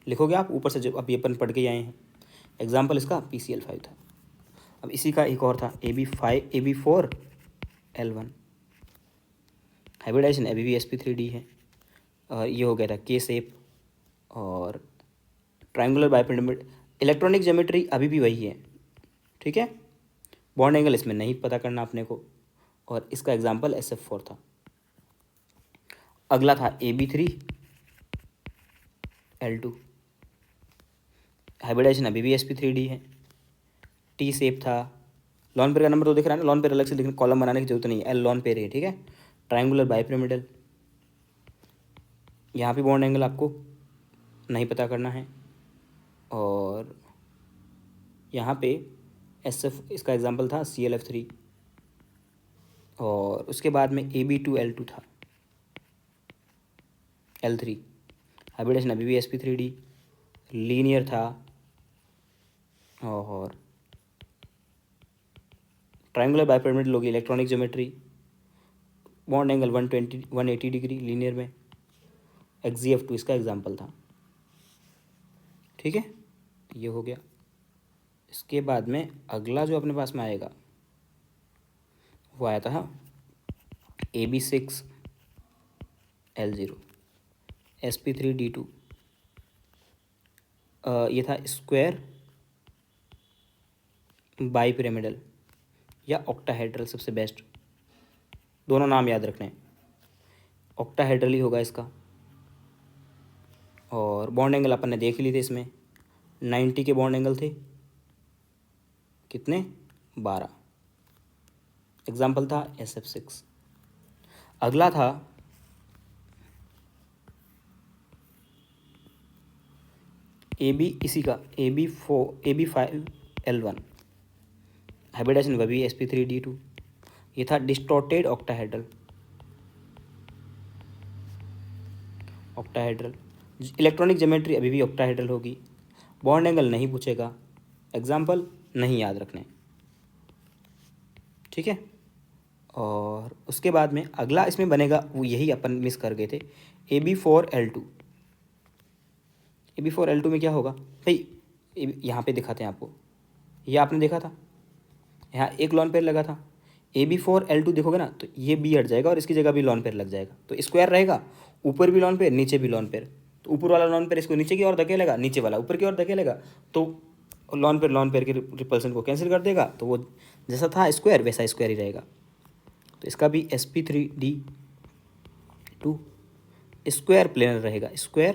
लिखोगे आप ऊपर से, जो अभी अपन पढ़ के आए हैं। एग्जाम्पल इसका PCL5 था। अब इसी का एक और था AB4L1, हाइब्रिडाइजेशन अभी भी sp3D है। और ये हो गया था K शेप और ट्रायंगुलर बाइपिरामिड। इलेक्ट्रॉनिक ज्योमेट्री अभी भी वही है। ठीक है, बॉन्ड एंगल इसमें नहीं पता करना अपने को, और इसका एग्जाम्पल SF4 था। अगला था AB3L2, हाइब्रिडाइजेशन अभी भी sp3D है। T शेप था। लॉन पेयर का नंबर तो दिख रहा है ना, लॉन पेयर अलग से लिखने, कॉलम बनाने की जरूरत नहीं है, L लॉन पेयर है। ठीक है, ट्रायंगुलर बाइपिरामिडल, यहाँ भी बॉन्ड एंगल आपको नहीं पता करना है। और यहाँ पे SF, इसका एग्जाम्पल था CLF3। और उसके बाद में AB2L2 था, L3, हाइब्रिडेशन अभी भी sp3D, लीनियर था। और ट्रायंगुलर बाइपिरामिडल होगी, electronic geometry, bond angle 180 degree linear में, XGF2 इसका एग्जाम्पल था। ठीक है, ये हो गया। इसके बाद में अगला जो अपने पास में आएगा वो आया था AB6L0, sp3D2। ये था स्क्वायर बाई पिरामिडल या ऑक्टाहेड्रल, सबसे बेस्ट। दोनों नाम याद रखने हैं, ऑक्टाहेड्रल ही होगा इसका। और बॉन्ड एंगल अपन ने देख लिए थे इसमें, 90 के बॉन्ड एंगल थे, कितने, 12। एग्जाम्पल था SF6। अगला था इसी का AB5L1, हाइब्रिडाइजेशन वह भी sp3D2। ये था डिस्टॉर्टेड ऑक्टाहेड्रल, इलेक्ट्रॉनिक ज्योमेट्री अभी भी ऑक्टाहेड्रल होगी। बॉन्ड एंगल नहीं पूछेगा, एग्जाम्पल नहीं याद रखने। ठीक है। और उसके बाद में अगला इसमें बनेगा वो यही अपन मिस कर गए थे, AB4L2। AB4L2 में क्या होगा भाई, यहाँ पे दिखाते हैं आपको, ये आपने देखा था, यहाँ एक लॉन पेयर लगा था। AB4L2 देखोगे ना तो ये बी हट जाएगा और इसकी जगह भी लॉन पेयर लग जाएगा, तो स्क्वायर रहेगा, ऊपर भी लॉन पेयर नीचे भी लॉन पेयर। तो ऊपर वाला लॉन पेयर इसको नीचे की ओर धकेलेगा, नीचे वाला ऊपर की ओर धकेलेगा, तो लॉन पेयर के रिपल्सन को कैंसिल कर देगा, तो वो जैसा था स्क्वायर वैसा स्क्वायर ही रहेगा। तो इसका भी sp3d2 स्क्वायर प्लेनर रहेगा, स्क्वायर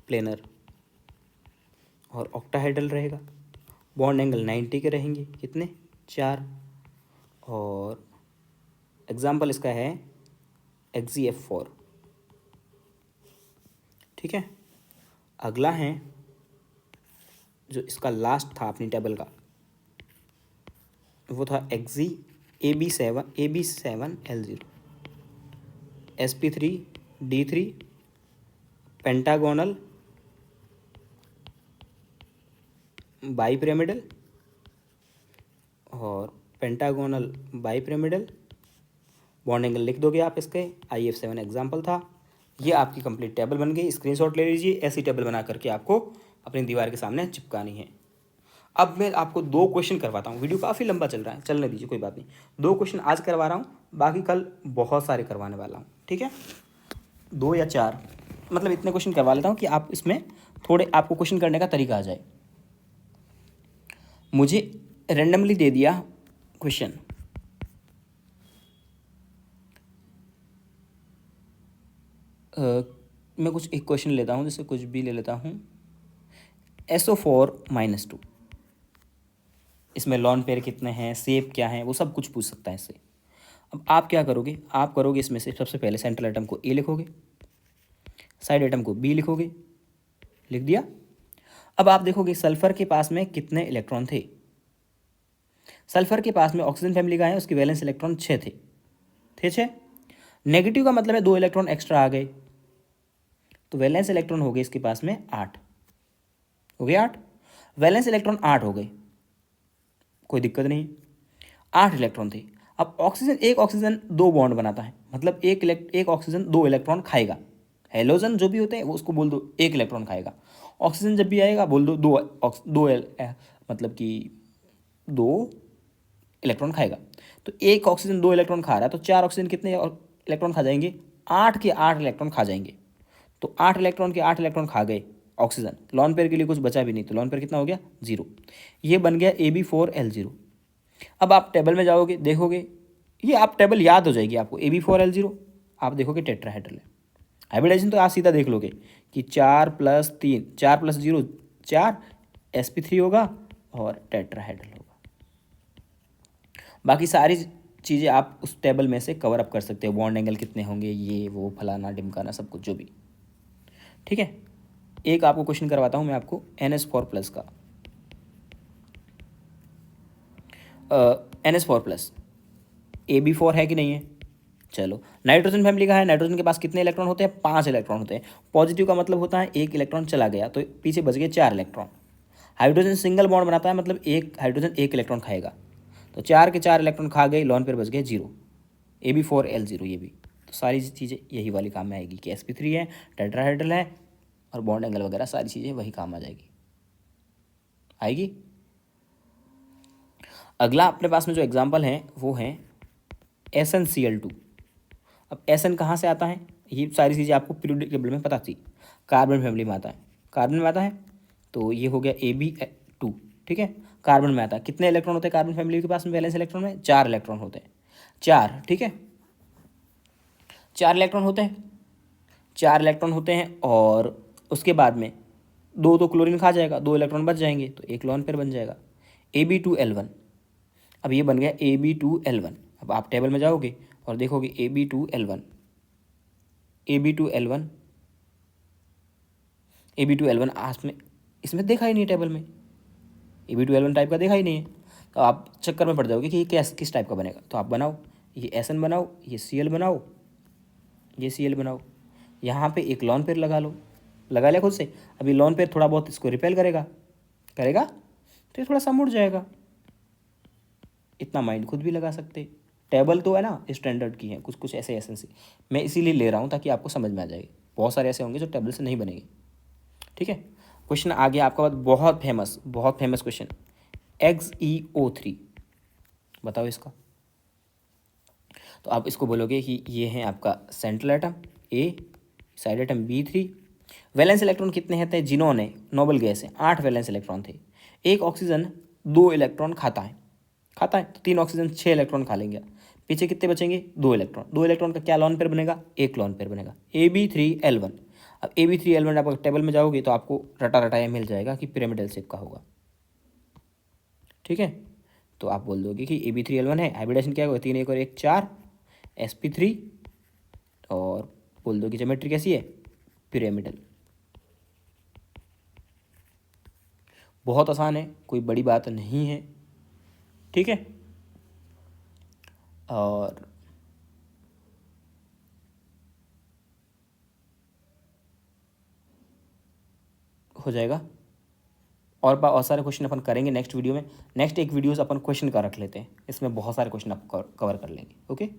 प्लेनर, और ऑक्टाहेड्रल रहेगा। बॉन्ड एंगल 90 के रहेंगे, कितने 4। और एग्जाम्पल इसका है XeF4। ठीक है। अगला है जो इसका लास्ट था अपनी टेबल का, वो था AB7L0 sp3d3 पेंटागोनल बाईपिरामिडल और पेंटागोनल बाईपिरामिडल। बॉन्ड एंगल लिख दोगे आप इसके, IF7 एग्जाम्पल था। ये आपकी कंप्लीट टेबल बन गई, स्क्रीनशॉट ले लीजिए। ऐसी टेबल बना करके आपको अपनी दीवार के सामने चिपकानी है। अब मैं आपको 2 क्वेश्चन करवाता हूँ, वीडियो काफ़ी लंबा चल रहा है, चलने दीजिए कोई बात नहीं। 2 क्वेश्चन आज करवा रहा हूँ, बाकी कल बहुत सारे करवाने वाला हूँ, ठीक है। 2 या 4 मतलब इतने क्वेश्चन करवा लेता हूँ कि आप इसमें थोड़े आपको क्वेश्चन करने का तरीका आ जाए। मुझे रेंडमली दे दिया क्वेश्चन, मैं कुछ एक क्वेश्चन लेता हूँ, जैसे कुछ भी ले लेता हूँ, SO4-2, इसमें लॉन पेयर कितने हैं, शेप क्या है, वो सब कुछ पूछ सकता है इससे। अब आप क्या करोगे, आप करोगे इसमें से सबसे पहले सेंट्रल एटम को A लिखोगे, साइड एटम को B लिखोगे, लिख दिया। अब आप देखोगे सल्फर के पास में कितने इलेक्ट्रॉन थे। सल्फर के पास में ऑक्सीजन फैमिली का है, उसकी वैलेंस इलेक्ट्रॉन 6 थे 6। नेगेटिव का मतलब है 2 इलेक्ट्रॉन एक्स्ट्रा आ गए, तो वैलेंस इलेक्ट्रॉन हो गए इसके पास में 8 हो गए, 8 वैलेंस इलेक्ट्रॉन 8 हो गए, कोई दिक्कत नहीं, 8 इलेक्ट्रॉन थे। अब एक ऑक्सीजन 2 बॉन्ड बनाता है, मतलब एक ऑक्सीजन 2 इलेक्ट्रॉन खाएगा। हेलोजन जो भी होते हैं वो उसको बोल दो 1 इलेक्ट्रॉन खाएगा। ऑक्सीजन जब भी आएगा बोल दो मतलब कि 2 इलेक्ट्रॉन खाएगा। तो एक ऑक्सीजन 2 इलेक्ट्रॉन खा रहा है, तो 4 ऑक्सीजन कितने इलेक्ट्रॉन खा जाएंगे, 8 के 8 इलेक्ट्रॉन खा जाएंगे। तो 8 इलेक्ट्रॉन के 8 इलेक्ट्रॉन खा गए ऑक्सीजन, लॉन पेयर के लिए कुछ बचा भी नहीं, तो लॉन पेयर कितना हो गया 0। ये बन गया AB4L0। अब आप टेबल में जाओगे, देखोगे, ये आप टेबल याद हो जाएगी आपको, AB4L0 आप देखोगे टेट्राहेड्रल है। हाइब्रिडाइजेशन तो आप सीधा देख लोगे कि 4 + 3 4 + 0 4 sp3 होगा और टेट्राहेड्रल होगा। बाकी सारी चीज़ें आप उस टेबल में से कवर अप कर सकते हो, बॉन्ड एंगल कितने होंगे, ये वो फलाना ढिमकाना सब कुछ जो भी, ठीक है। एक आपको क्वेश्चन करवाता हूँ मैं आपको NH4+ का। NH4+ AB4 है कि नहीं है, चलो। नाइट्रोजन फैमिली का है, नाइट्रोजन के पास कितने इलेक्ट्रॉन होते हैं, 5 इलेक्ट्रॉन होते हैं। पॉजिटिव का मतलब होता है 1 इलेक्ट्रॉन चला गया, तो पीछे बच गए 4 इलेक्ट्रॉन। हाइड्रोजन सिंगल बॉन्ड बनाता है, मतलब एक हाइड्रोजन 1 इलेक्ट्रॉन खाएगा, तो 4 के 4 इलेक्ट्रॉन खा गए, लॉन पेयर बच गए 0, AB4L0 ये भी। तो सारी चीज़ें यही वाली काम में आएगी कि sp3 है, टेट्राहेड्रल है, और बॉन्ड एंगल वगैरह सारी चीज़ें वही काम आ जाएगी, आएगी। अगला अपने पास में जो एग्जाम्पल है वो है SnCl2। अब SN कहाँ से आता है, ये सारी चीज़ें आपको पीरियोडिक टेबल में पता थी। कार्बन फैमिली में आता है, कार्बन में आता है, तो ये हो गया AB2, ठीक है। कार्बन में आता है, कितने इलेक्ट्रॉन होते हैं कार्बन फैमिली के पास में, वैलेंस इलेक्ट्रॉन में 4 इलेक्ट्रॉन होते हैं, 4, ठीक है। 4 इलेक्ट्रॉन होते हैं, 4 इलेक्ट्रॉन होते हैं, और उसके बाद में 2 तो क्लोरीन खा जाएगा, 2 इलेक्ट्रॉन बच जाएंगे, तो एक लॉन पेयर बन जाएगा AB2L1। अब ये बन गया AB2L1। अब आप टेबल में जाओगे और देखोगे AB2L1 AB2L1 AB2L1 आज में इसमें देखा ही नहीं है टेबल में, AB2L1 टाइप का देखा ही नहीं है, तो आप चक्कर में पड़ जाओगे कि ये किस टाइप का बनेगा। तो आप बनाओ, ये SN बनाओ, ये Cl बनाओ, ये Cl बनाओ, यहाँ पे एक लॉन पेयर लगा लो, लगा लिया खुद से। अभी लॉन पेयर थोड़ा बहुत इसको रिपेल करेगा, तो ये थोड़ा सा मुड़ जाएगा, इतना माइंड खुद भी लगा सकते। टेबल तो है ना स्टैंडर्ड की है, कुछ कुछ ऐसे एसेंसी मैं इसीलिए ले रहा हूँ ताकि आपको समझ में आ जाएगी। बहुत सारे ऐसे होंगे जो टेबल से नहीं बनेंगे। ठीक है, क्वेश्चन आ गया आपका बाद, बहुत फेमस क्वेश्चन, XeO3 बताओ इसका। तो आप इसको बोलोगे कि ये है आपका central atom A, side atom B3। Valence electron कितने होते हैं जिन्होंने, नोबल गैस है 8 वैलेंस इलेक्ट्रॉन थे। एक ऑक्सीजन 2 इलेक्ट्रॉन खाता है तो 3 ऑक्सीजन 6 इलेक्ट्रॉन खा लेंगे। पीछे कितने बचेंगे 2 इलेक्ट्रॉन। 2 इलेक्ट्रॉन का क्या लॉन पेयर बनेगा, एक लॉन पेयर बनेगा Ab3L1। अब Ab3L1 आप टेबल में जाओगे तो आपको रटा रटाया मिल जाएगा कि पिरामिडल शेप का होगा। ठीक है, तो आप बोल दोगे कि Ab3L1 है, हाइब्रिडेशन क्या होगा 3 1 और 1 4 sp3 और बोल दो कि ज्योमेट्री कैसी है पिरामिडल। बहुत आसान है, कोई बड़ी बात नहीं है। ठीक है, और हो जाएगा। और बहुत सारे क्वेश्चन अपन करेंगे नेक्स्ट वीडियो में। नेक्स्ट एक वीडियोस अपन क्वेश्चन का रख लेते हैं, इसमें बहुत सारे क्वेश्चन आप कवर कर लेंगे। ओके।